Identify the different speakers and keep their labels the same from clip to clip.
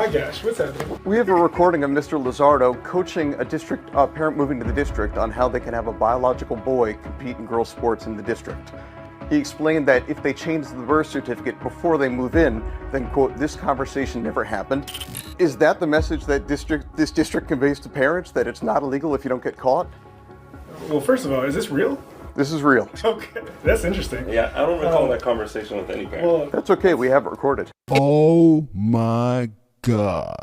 Speaker 1: My gosh, what's happening?
Speaker 2: We have a recording of Mr. Lizardo coaching a district parent moving to the district on how they can have a biological boy compete in girls' sports in the district. He explained that if they change the birth certificate before they move in, then, quote, this conversation never happened. Is that the message that this district conveys to parents, that it's not illegal if you don't get caught?
Speaker 1: Well, first of all, is this real?
Speaker 2: This is real.
Speaker 1: Okay, that's interesting.
Speaker 3: Yeah, I don't recall that conversation with any parent.
Speaker 1: Well,
Speaker 2: That's okay, we have it recorded.
Speaker 4: Oh my God.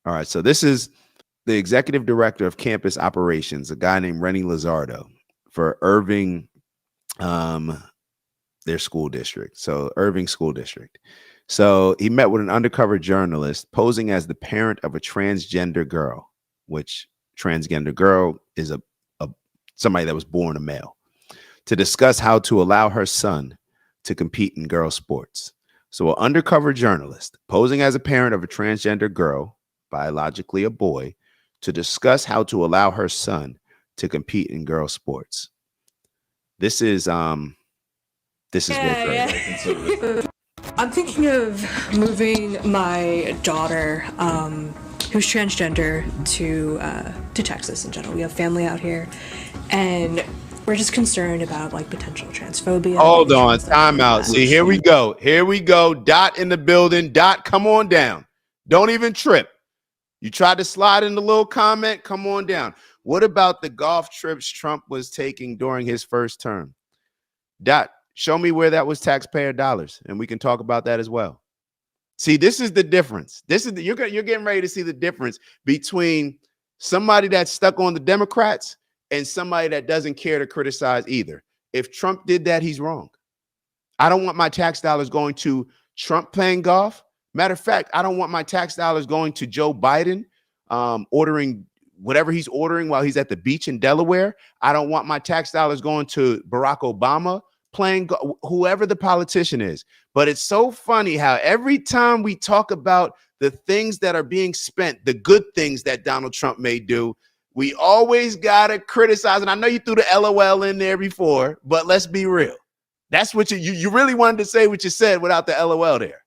Speaker 5: All right, so this is the executive director of campus operations, a guy named Rennie Lizardo for Irving, their school district. So Irving School District. So he met with an undercover journalist posing as the parent of a transgender girl, which transgender girl is a somebody that was born a male, to discuss how to allow her son to compete in girls' sports. So an undercover journalist posing as a parent of a transgender girl, biologically a boy, to discuss how to allow her son to compete in girls' sports. This is I'm
Speaker 6: thinking of moving my daughter, who's transgender, to Texas in general. We have family out here, and we're just concerned about like potential transphobia.
Speaker 5: Hold on, time out. See, here we go. Here we go. Dot in the building. Dot, come on down. Don't even trip. You tried to slide in the little comment. Come on down. What about the golf trips Trump was taking during his first term? Dot, show me where that was taxpayer dollars, and we can talk about that as well. See, this is the difference. You're getting ready to see the difference between somebody that's stuck on the Democrats and somebody that doesn't care to criticize either. If Trump did that, he's wrong. I don't want my tax dollars going to Trump playing golf. Matter of fact, I don't want my tax dollars going to Joe Biden ordering whatever he's ordering while he's at the beach in Delaware. I don't want my tax dollars going to Barack Obama playing whoever the politician is. But it's so funny how every time we talk about the things that are being spent, the good things that Donald Trump may do, we always got to criticize. And I know you threw the LOL in there before, but let's be real. That's what you really wanted to say what you said without the LOL there.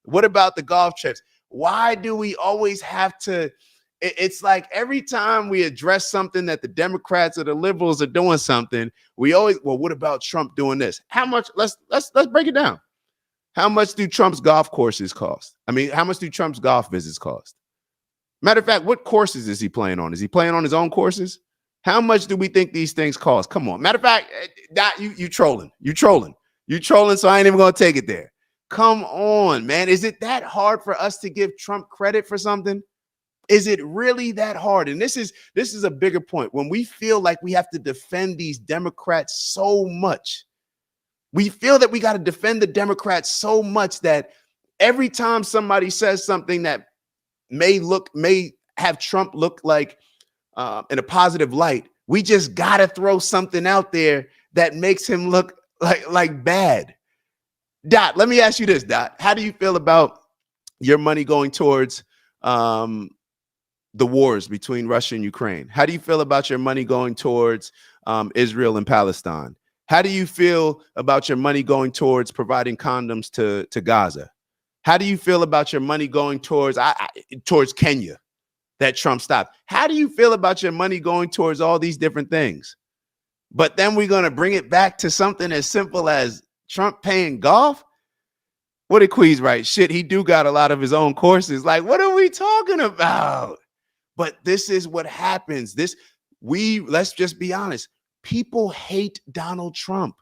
Speaker 5: What about the golf trips? Why do we always have to? It's like every time we address something that the Democrats or the liberals are doing something, we always, well, what about Trump doing this? How much? Let's break it down. How much do Trump's golf courses cost? I mean, how much do Trump's golf visits cost? Matter of fact, what courses is he playing on? Is he playing on his own courses? How much do we think these things cost? Come on. Matter of fact, you trolling. You trolling. So I ain't even going to take it there. Come on, man. Is it that hard for us to give Trump credit for something? Is it really that hard? And this is a bigger point. When we feel like we have to defend these Democrats so much, we feel that we got to defend the Democrats so much that every time somebody says something that may have Trump look like in a positive light, we just got to throw something out there that makes him look like bad. Dot, let me ask you this, Dot. How do you feel about your money going towards the wars between Russia and Ukraine? How do you feel about your money going towards Israel and Palestine? How do you feel about your money going towards providing condoms to Gaza? How do you feel about your money going towards Kenya that Trump stopped? How do you feel about your money going towards all these different things? But then we're going to bring it back to something as simple as Trump paying golf? What did Queez write? Shit, he do got a lot of his own courses. Like, what are we talking about? But this is what happens. Let's just be honest. People hate Donald Trump,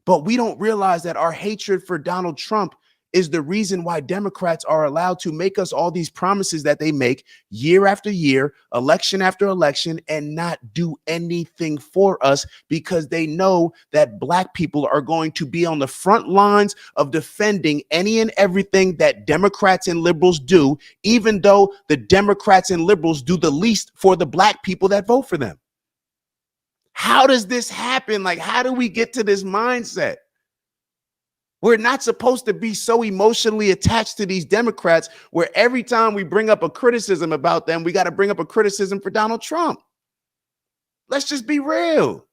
Speaker 5: but we don't realize that our hatred for Donald Trump is the reason why Democrats are allowed to make us all these promises that they make year after year, election after election, and not do anything for us, because they know that Black people are going to be on the front lines of defending any and everything that Democrats and liberals do, even though the Democrats and liberals do the least for the Black people that vote for them. How does this happen? Like, how do we get to this mindset? We're not supposed to be so emotionally attached to these Democrats where every time we bring up a criticism about them, we got to bring up a criticism for Donald Trump. Let's just be real.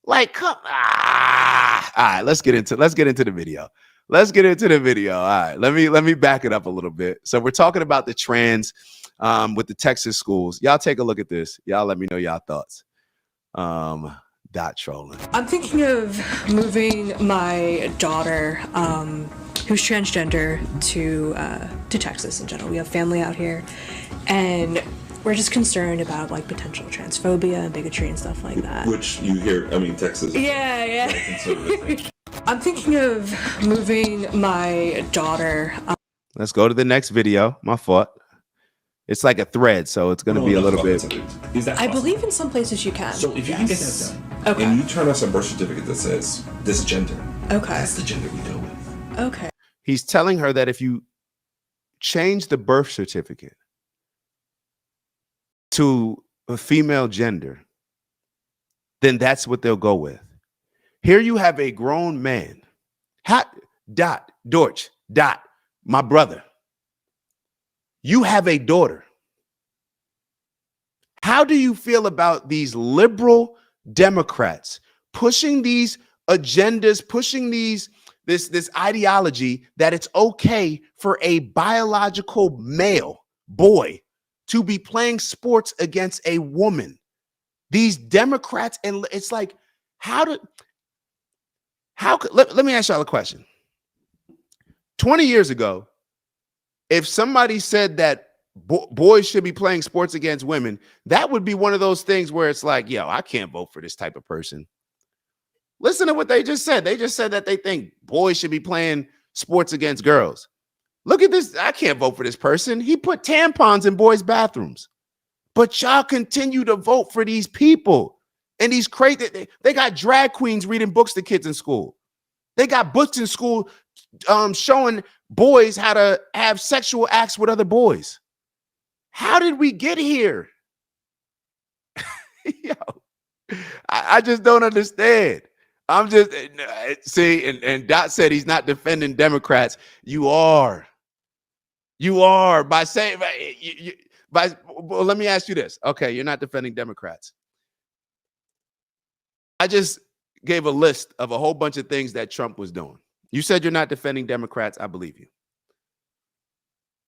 Speaker 5: Like, all right, let's get into the video. let's get into the video. All right, let me back it up a little bit. So we're talking about the trans with the Texas schools. Y'all take a look at this. Y'all let me know y'all thoughts. Dot trolling.
Speaker 6: I'm thinking of moving my daughter, who's transgender, to Texas in general. We have family out here, and we're just concerned about like potential transphobia and bigotry and stuff like that.
Speaker 3: Which you hear, I mean, Texas.
Speaker 6: Yeah.
Speaker 3: Conservative thing.
Speaker 6: I'm thinking of moving my daughter.
Speaker 5: Let's go to the next video. My fault. It's like a thread, so it's going to be a little bit.
Speaker 7: Is that
Speaker 6: I
Speaker 7: possible?
Speaker 6: believe in some places you can.
Speaker 7: So if you can get that done,
Speaker 6: Okay.
Speaker 7: and you turn us a birth certificate that says this gender,
Speaker 6: Okay.
Speaker 7: that's the gender we go with.
Speaker 6: Okay.
Speaker 5: He's telling her that if you change the birth certificate to a female gender, then that's what they'll go with. Here you have a grown man, Dorch, my brother. You have a daughter. How do you feel about these liberal Democrats pushing these agendas, pushing this ideology that it's okay for a biological male boy to be playing sports against a woman? These Democrats, and it's like, let me ask y'all a question. 20 years ago, if somebody said that boys should be playing sports against women, that would be one of those things where it's like, yo, I can't vote for this type of person. Listen to what they just said. They just said that they think boys should be playing sports against girls. Look at this. I can't vote for this person. He put tampons in boys' bathrooms. But y'all continue to vote for these people. And these crazy, they got drag queens reading books to kids in school. They got books in school showing boys how to have sexual acts with other boys. How did we get here? Yo, I just don't understand. I'm just see, and Dot said he's not defending Democrats. You are by saying well, let me ask you this. Okay, you're not defending Democrats. I just gave a list of a whole bunch of things that Trump was doing. You said you're not defending Democrats. I believe you.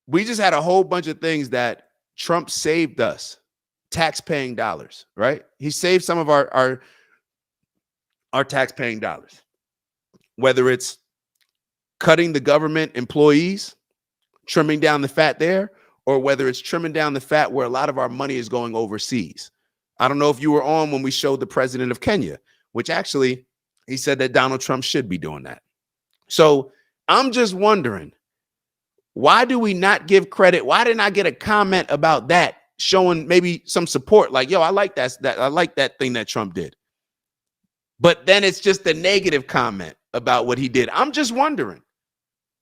Speaker 5: We just had a whole bunch of things that Trump saved us, tax-paying dollars, right? He saved some of our tax-paying dollars, whether it's cutting the government employees, trimming down the fat there, or whether it's trimming down the fat where a lot of our money is going overseas. I don't know if you were on when we showed the president of Kenya, which actually he said that Donald Trump should be doing that. So I'm just wondering, why do we not give credit? Why didn't I get a comment about that showing maybe some support? Like, yo, I like that I like that thing that Trump did. But then it's just a negative comment about what he did. I'm just wondering.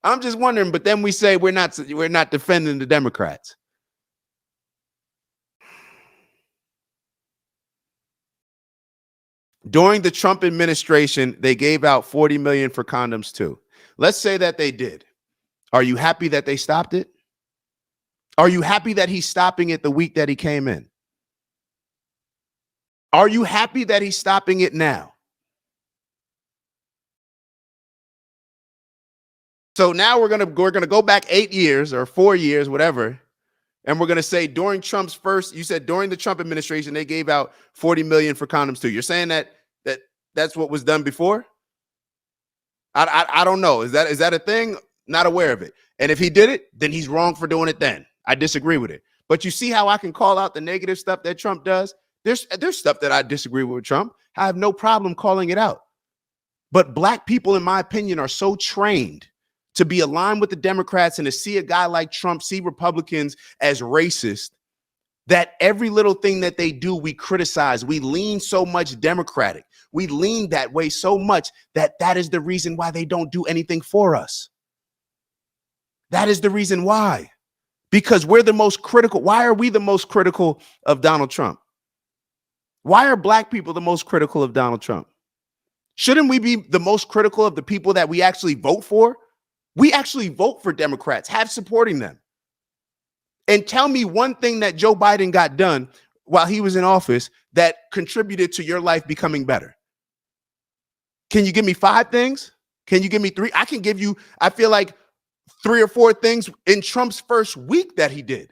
Speaker 5: But then we say we're not defending the Democrats. During the Trump administration, they gave out 40 million for condoms too. Let's say that they did. Are you happy that they stopped it? Are you happy that he's stopping it the week that he came in? Are you happy that he's stopping it now? So now we're gonna go back 8 years or 4 years, whatever, and we're gonna say during Trump's first. You said during the Trump administration they gave out 40 million for condoms too. You're saying that's what was done before? I don't know. Is that a thing? Not aware of it. And if he did it, then he's wrong for doing it. Then I disagree with it. But you see how I can call out the negative stuff that Trump does. There's stuff that I disagree with Trump. I have no problem calling it out. But black people, in my opinion, are so trained to be aligned with the Democrats and to see a guy like Trump, see Republicans as racist, that every little thing that they do, we criticize. We lean so much Democratic. We lean that way so much that is the reason why they don't do anything for us. That is the reason why. Because we're the most critical. Why are we the most critical of Donald Trump? Why are black people the most critical of Donald Trump? Shouldn't we be the most critical of the people that we actually vote for? We actually vote for Democrats, have supporting them. And tell me one thing that Joe Biden got done while he was in office that contributed to your life becoming better. Can you give me 5 things? Can you give me three? I can give you, I feel like 3 or 4 things in Trump's first week that he did.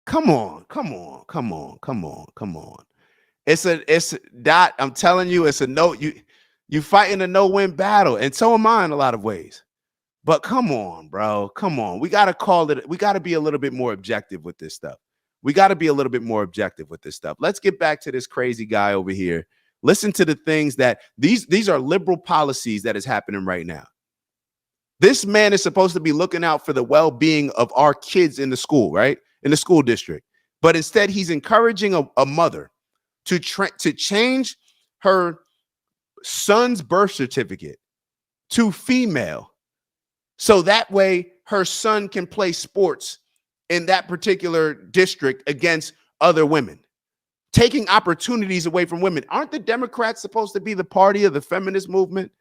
Speaker 5: Come on. It's Dot. I'm telling you, it's a no. You fighting a no-win battle, and so am I in a lot of ways. But come on, bro. Come on. We gotta call it. We gotta be a little bit more objective with this stuff. Let's get back to this crazy guy over here. Listen to the things that these are liberal policies that is happening right now. This man is supposed to be looking out for the well-being of our kids in the school, right? In the school district. But instead, he's encouraging a mother to change her son's birth certificate to female, so that way her son can play sports in that particular district against other women, taking opportunities away from women. Aren't the Democrats supposed to be the party of the feminist movement?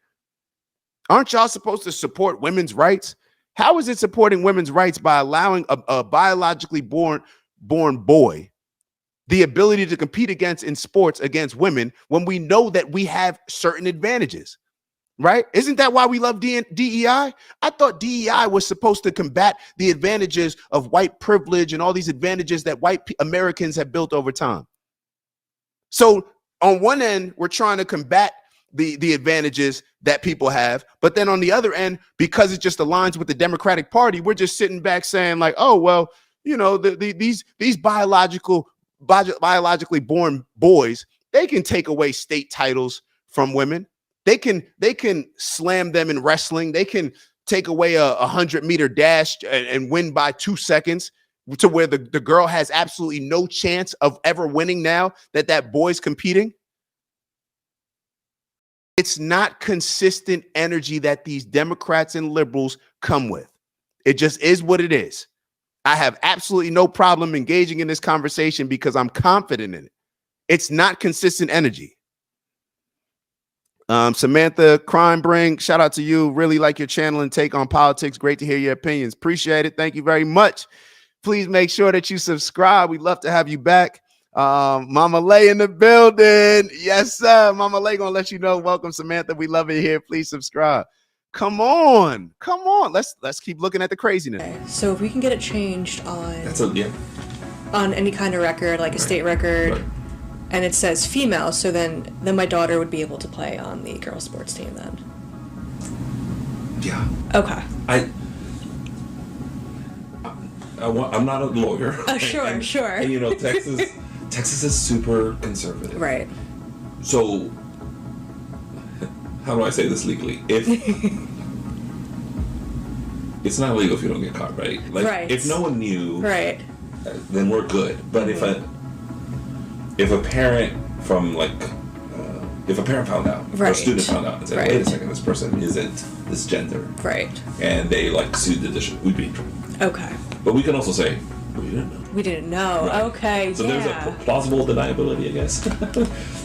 Speaker 5: Aren't y'all supposed to support women's rights? How is it supporting women's rights by allowing a biologically born boy the ability to compete in sports against women when we know that we have certain advantages, right? Isn't that why we love DEI? I thought DEI was supposed to combat the advantages of white privilege and all these advantages that white Americans have built over time. So on one end, we're trying to combat the advantages that people have, but then on the other end, because it just aligns with the Democratic Party, we're just sitting back saying like, oh, well, you know, these biologically born boys, they can take away state titles from women. They can slam them in wrestling. They can take away a 100-meter dash and win by 2 seconds, to where the girl has absolutely no chance of ever winning now that boy's competing. It's not consistent energy that these Democrats and liberals come with. It just is what it is. I have absolutely no problem engaging in this conversation because I'm confident in it. It's not consistent energy. Samantha Crime Bring, shout out to you. Really like your channel and take on politics. Great to hear your opinions. Appreciate it. Thank you very much. Please make sure that you subscribe. We'd love to have you back. Mama Lay in the building. Yes, sir. Mama Lay gonna let you know. Welcome, Samantha. We love it here. Please subscribe. Come on. Let's keep looking at the craziness.
Speaker 6: Okay, so if we can get it changed on
Speaker 7: Yeah.
Speaker 6: on any kind of record, like a state record,
Speaker 7: Right.
Speaker 6: and it says female, so then my daughter would be able to play on the girls' sports team then.
Speaker 7: Yeah.
Speaker 6: Okay.
Speaker 7: I'm not a lawyer.
Speaker 6: Sure, sure.
Speaker 7: And you know, Texas is super conservative.
Speaker 6: Right.
Speaker 7: So, how do I say this legally? If it's not illegal if you don't get caught, right? Like,
Speaker 6: Right.
Speaker 7: if no one knew,
Speaker 6: Right.
Speaker 7: then we're good. But if a parent from if a parent found out, or a
Speaker 6: Right.
Speaker 7: student found out, and said,
Speaker 6: Right.
Speaker 7: "Wait a second, this person isn't this gender,"
Speaker 6: Right.
Speaker 7: and they sued the district, we'd be in trouble.
Speaker 6: Okay.
Speaker 7: But we can also say, "We didn't know."
Speaker 6: We didn't know.
Speaker 7: Right.
Speaker 6: Okay.
Speaker 7: So
Speaker 6: yeah.
Speaker 7: there's a plausible deniability, I guess.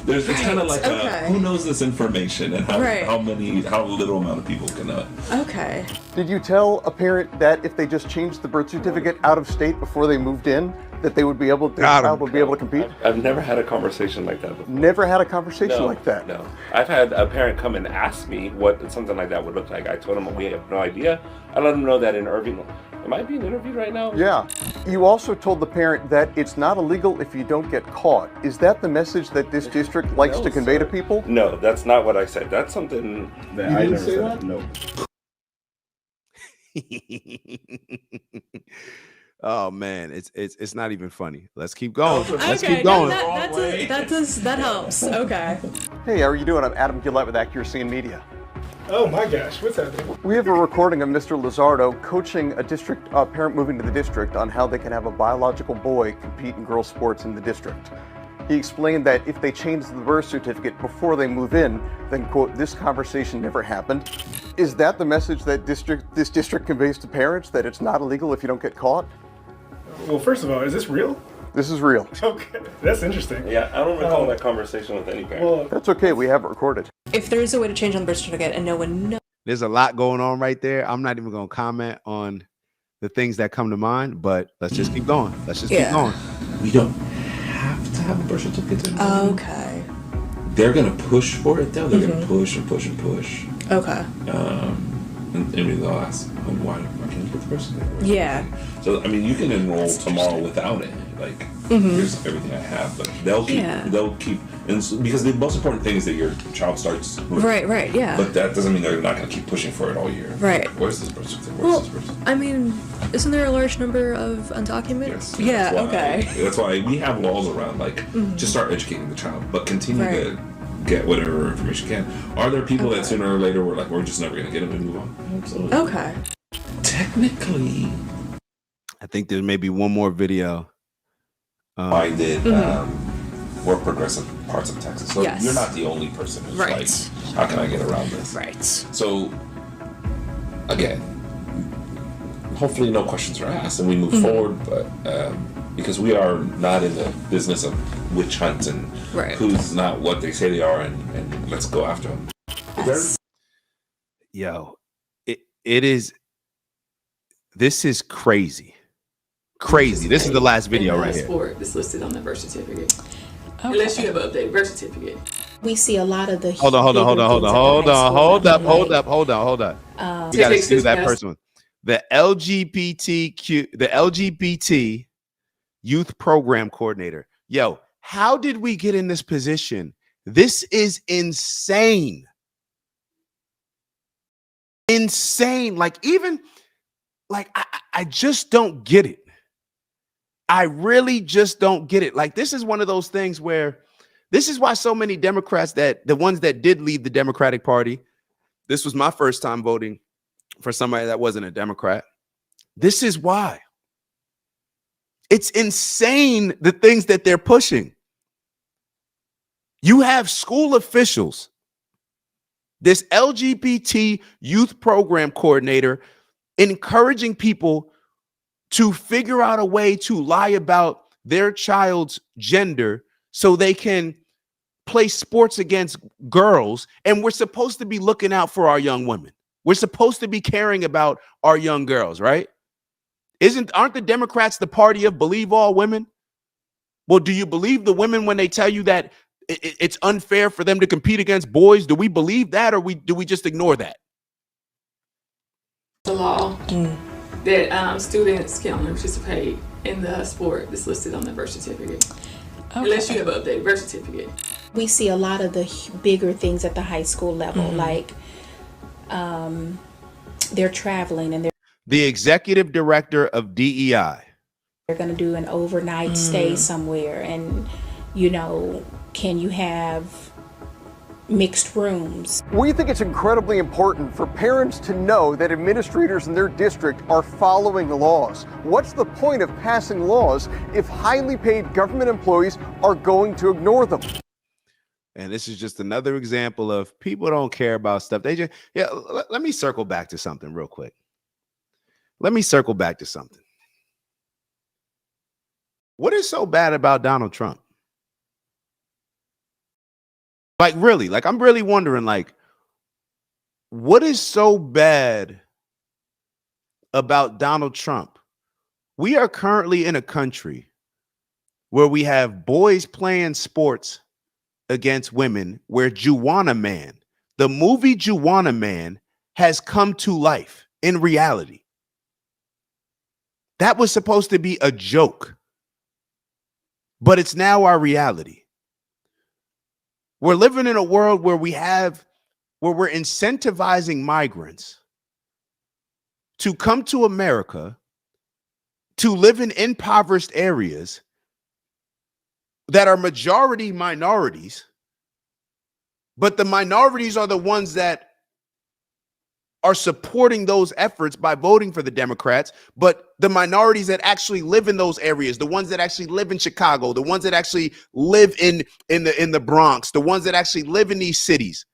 Speaker 7: It's kind of like
Speaker 6: okay.
Speaker 7: who knows this information and how
Speaker 6: Right.
Speaker 7: how little amount of people can know it.
Speaker 6: Okay.
Speaker 2: Did you tell a parent that if they just changed the birth certificate out of state before they moved in, that they would be able to,
Speaker 5: Got 'em.
Speaker 2: child would be able to compete?
Speaker 8: I've never had a conversation like that before.
Speaker 2: Never had a conversation
Speaker 8: No,
Speaker 2: like that.
Speaker 8: No. I've had a parent come and ask me what something like that would look like. I told them we have no idea. I let them know that in Irving. Am I being interviewed right now?
Speaker 2: Yeah. You also told the parent that it's not illegal if you don't get caught. Is that the message that this district likes
Speaker 8: No,
Speaker 2: to convey to
Speaker 8: sir.
Speaker 2: people?
Speaker 8: No, that's not what I said. That's something that I
Speaker 7: didn't
Speaker 8: never
Speaker 7: say
Speaker 8: said.
Speaker 7: that?
Speaker 8: No.
Speaker 5: Oh man, it's not even funny. Let's keep going.
Speaker 8: Okay,
Speaker 5: Let's
Speaker 6: Okay.
Speaker 5: keep going.
Speaker 6: That helps. Okay.
Speaker 2: Hey, how are you doing? I'm Adam Gillette with Accuracy in Media.
Speaker 1: Oh my gosh, what's happening?
Speaker 2: We have a recording of Mr. Lizardo coaching a parent moving to the district on how they can have a biological boy compete in girls' sports in the district. He explained that if they change the birth certificate before they move in, then, quote, this conversation never happened. Is that the message that this district conveys to parents, that it's not illegal if you don't get caught?
Speaker 1: Well, first of all, is this real?
Speaker 2: This is real.
Speaker 1: Okay, that's interesting.
Speaker 8: Yeah, I don't recall that conversation with any parent.
Speaker 1: Well,
Speaker 2: That's okay, we have it recorded.
Speaker 6: If there is a way to change on the birth certificate and no one knows.
Speaker 5: There's a lot going on right there. I'm not even going to comment on the things that come to mind, but let's just keep going. Let's just keep going.
Speaker 7: We don't have to have a birth certificate.
Speaker 6: Okay.
Speaker 7: they're gonna push for it though. They're gonna push and push and push.
Speaker 6: Okay.
Speaker 7: And they'll ask, why can't you get the birth certificate?
Speaker 6: Yeah.
Speaker 7: So I mean, you can enroll tomorrow without it. Like, here's everything I have, but they'll keep, and because the most important thing is that your child starts moving.
Speaker 6: Right, yeah.
Speaker 7: But that doesn't mean they're not going to keep pushing for it all year.
Speaker 6: Right.
Speaker 7: Where's this birth certificate?
Speaker 6: Well, I mean, isn't there a large number of undocumented?
Speaker 7: Yes.
Speaker 6: Yeah.
Speaker 7: That's why,
Speaker 6: okay.
Speaker 7: That's why we have laws around, like, just start educating the child, but continue to get whatever information you can. Are there people that sooner or later were like, we're just never going to get them and move on? Absolutely.
Speaker 6: Okay.
Speaker 7: Technically,
Speaker 5: I think there may be one more video.
Speaker 7: I did more progressive parts of Texas. So
Speaker 6: Yes.
Speaker 7: you're not the only person who's
Speaker 6: Right.
Speaker 7: like, how can I get around this?
Speaker 6: Right.
Speaker 7: So, again, hopefully no questions are asked and we move forward, but because we are not in the business of witch hunts and who's not what they say they are, and let's go after them.
Speaker 5: Yo, it is. This is crazy. Crazy. This is the last video right here.
Speaker 9: Sport that's listed on the birth certificate. Unless you have an updated birth certificate.
Speaker 10: We see a lot of the
Speaker 5: Hold on. Hold up. We gotta see who that person was. The LGBT youth program coordinator. Yo, how did we get in this position? This is insane. Insane. Like, even like I just don't get it. I really just don't get it. Like, this is one of those things where this is why so many Democrats, that the ones that did leave the Democratic Party, this was my first time voting for somebody that wasn't a Democrat. This is why. It's insane, the things that they're pushing. You have school officials, this LGBT youth program coordinator, encouraging people to figure out a way to lie about their child's gender so they can play sports against girls. And we're supposed to be looking out for our young women. We're supposed to be caring about our young girls, right? Aren't the Democrats the party of believe all women? Well, do you believe the women when they tell you that it's unfair for them to compete against boys? Do we believe that, or do we just ignore that?
Speaker 9: The law that students can only participate in the sport that's listed on the birth certificate. Unless you have an updated birth certificate.
Speaker 10: We see a lot of the bigger things at the high school level, like they're traveling and
Speaker 5: The executive director of DEI.
Speaker 10: they're going to do an overnight stay somewhere, and can you have mixed rooms?
Speaker 2: We think it's incredibly important for parents to know that administrators in their district are following the laws. What's the point of passing laws if highly paid government employees are going to ignore them?
Speaker 5: And this is just another example of people don't care about stuff. They just, let me circle back to something real quick. Let me circle back to something. What is so bad about Donald Trump? Like, really, like, I'm really wondering, like, what is so bad about Donald Trump? We are currently in a country where we have boys playing sports against women, where Juwanna Man, the movie Juwanna Man, has come to life in reality. That was supposed to be a joke, but it's now our reality. We're living in a world where we're incentivizing migrants to come to America to live in impoverished areas that are majority minorities, but the minorities are the ones that are supporting those efforts by voting for the Democrats. But the minorities that actually live in those areas, the ones that actually live in Chicago, the ones that actually live in the Bronx, the ones that actually live in these cities,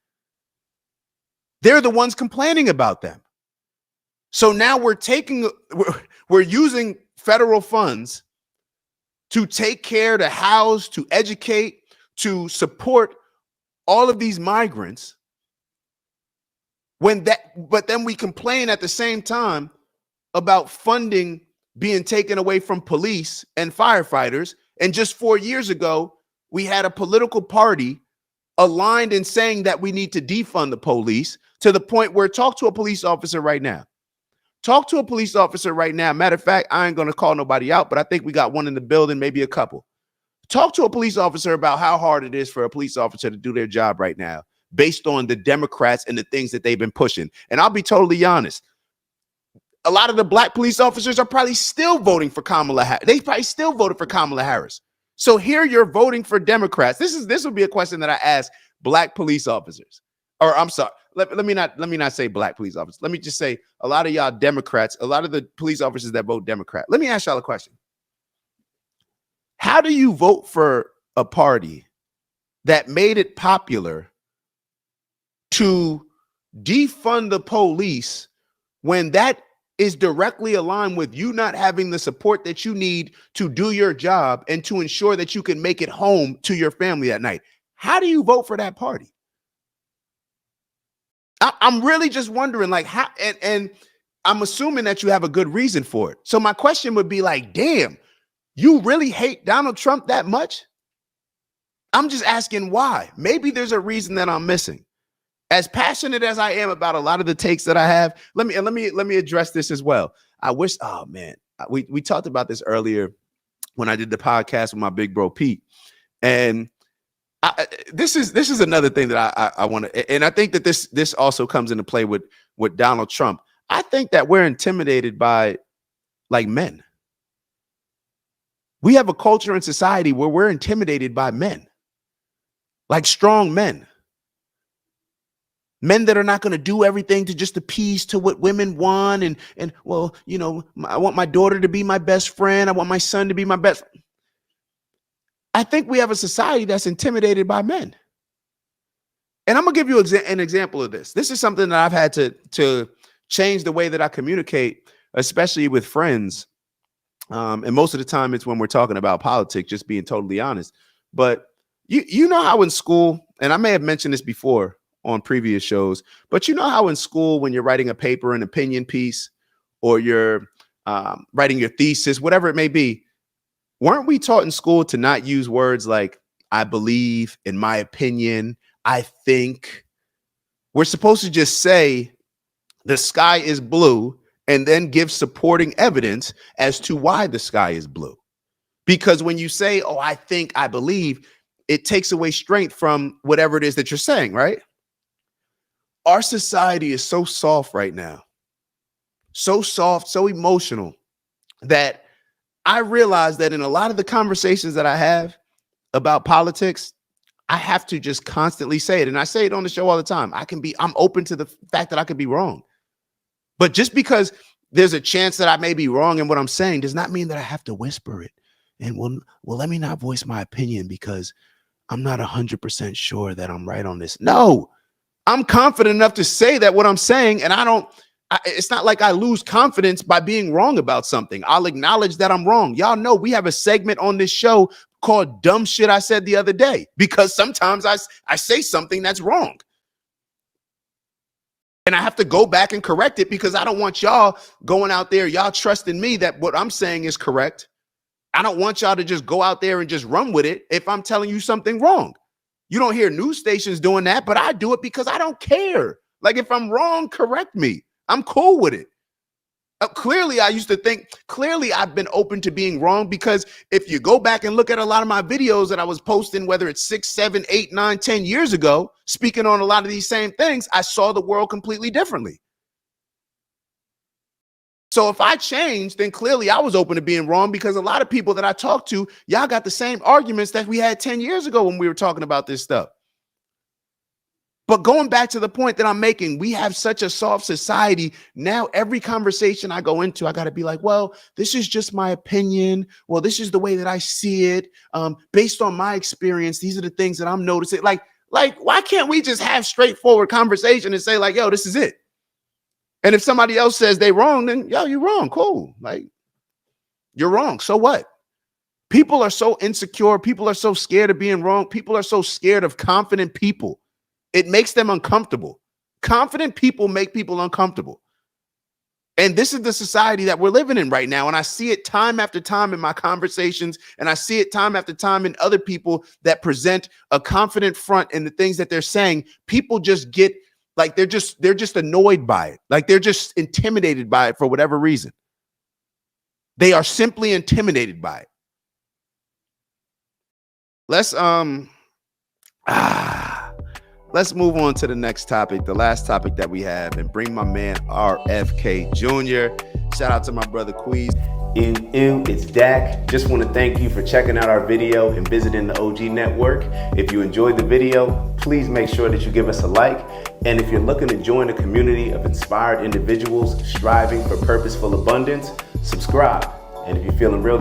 Speaker 5: they're the ones complaining about them. So now we're using federal funds to take care, to house, to educate, to support all of these migrants. But then we complain at the same time about funding being taken away from police and firefighters. And just 4 years ago, we had a political party aligned in saying that we need to defund the police to the point where talk to a police officer right now. Talk to a police officer right now. Matter of fact, I ain't going to call nobody out, but I think we got one in the building, maybe a couple. Talk to a police officer about how hard it is for a police officer to do their job right now based on the Democrats and the things that they've been pushing. And I'll be totally honest. A lot of the black police officers are probably still voting for Kamala Harris. They probably still voted for Kamala Harris. So here you're voting for Democrats. This would be a question that I ask black police officers. Or I'm sorry, let me not say black police officers. Let me just say a lot of y'all Democrats, a lot of the police officers that vote Democrat. Let me ask y'all a question. How do you vote for a party that made it popular to defund the police when that is directly aligned with you not having the support that you need to do your job and to ensure that you can make it home to your family at night? How do you vote for that party? I'm really just wondering, like, how, and I'm assuming that you have a good reason for it. So my question would be like, damn, you really hate Donald Trump that much? I'm just asking why. Maybe there's a reason that I'm missing. As passionate as I am about a lot of the takes that I have, let me address this as well. I wish, oh man, we talked about this earlier when I did the podcast with my big bro Pete, and this is another thing that I want to, and I think that this also comes into play with Donald Trump. I think that we're intimidated by like men. We have a culture in society where we're intimidated by men, like strong men. Men that are not going to do everything to just appease to what women want. And well, you know, I want my daughter to be my best friend. I want my son to be my best. I think we have a society that's intimidated by men. And I'm going to give you an example of this. This is something that I've had to change the way that I communicate, especially with friends. And most of the time it's when we're talking about politics, just being totally honest. But you know how in school, and I may have mentioned this before on previous shows, but you know how in school, when you're writing a paper, an opinion piece, or you're writing your thesis, whatever it may be, weren't we taught in school to not use words like I believe, in my opinion, I think? We're supposed to just say the sky is blue and then give supporting evidence as to why the sky is blue. Because when you say, oh, I think, I believe, it takes away strength from whatever it is that you're saying, right? Our society is so soft right now, so soft, so emotional, that I realize that in a lot of the conversations that I have about politics, I have to just constantly say it. And I say it on the show all the time. I'm open to the fact that I could be wrong. But just because there's a chance that I may be wrong in what I'm saying does not mean that I have to whisper it. And well, let me not voice my opinion because I'm not 100% sure that I'm right on this. No, I'm confident enough to say that what I'm saying, and it's not like I lose confidence by being wrong about something. I'll acknowledge that I'm wrong. Y'all know we have a segment on this show called Dumb Shit I Said the Other Day, because sometimes I say something that's wrong. And I have to go back and correct it because I don't want y'all going out there, y'all trusting me that what I'm saying is correct. I don't want y'all to just go out there and just run with it if I'm telling you something wrong. You don't hear news stations doing that, but I do it because I don't care. Like, if I'm wrong, correct me. I'm cool with it. Clearly, I've been open to being wrong, because if you go back and look at a lot of my videos that I was posting, whether it's 6, 7, 8, 9, 10 years ago, speaking on a lot of these same things, I saw the world completely differently. So if I changed, then clearly I was open to being wrong, because a lot of people that I talked to, y'all got the same arguments that we had 10 years ago when we were talking about this stuff. But going back to the point that I'm making, we have such a soft society. Now, every conversation I go into, I got to be like, well, this is just my opinion. Well, this is the way that I see it. Based on my experience, these are the things that I'm noticing. Like, why can't we just have straightforward conversation and say like, yo, this is it? And if somebody else says they wrong, then yo, you're wrong. Cool. Like, you're wrong. So what? People are so insecure. People are so scared of being wrong. People are so scared of confident people. It makes them uncomfortable. Confident people make people uncomfortable. And this is the society that we're living in right now. And I see it time after time in my conversations, and I see it time after time in other people that present a confident front in the things that they're saying. People just get like, they're just annoyed by it. Like, they're just intimidated by it for whatever reason. They are simply intimidated by it. Let's move on to the next topic, the last topic that we have, and bring my man RFK Jr. Shout out to my brother Queez.
Speaker 11: Ew, it's Dak. Just want to thank you for checking out our video and visiting the OG Network. If you enjoyed the video, please make sure that you give us a like. And if you're looking to join a community of inspired individuals striving for purposeful abundance, subscribe. And if you're feeling real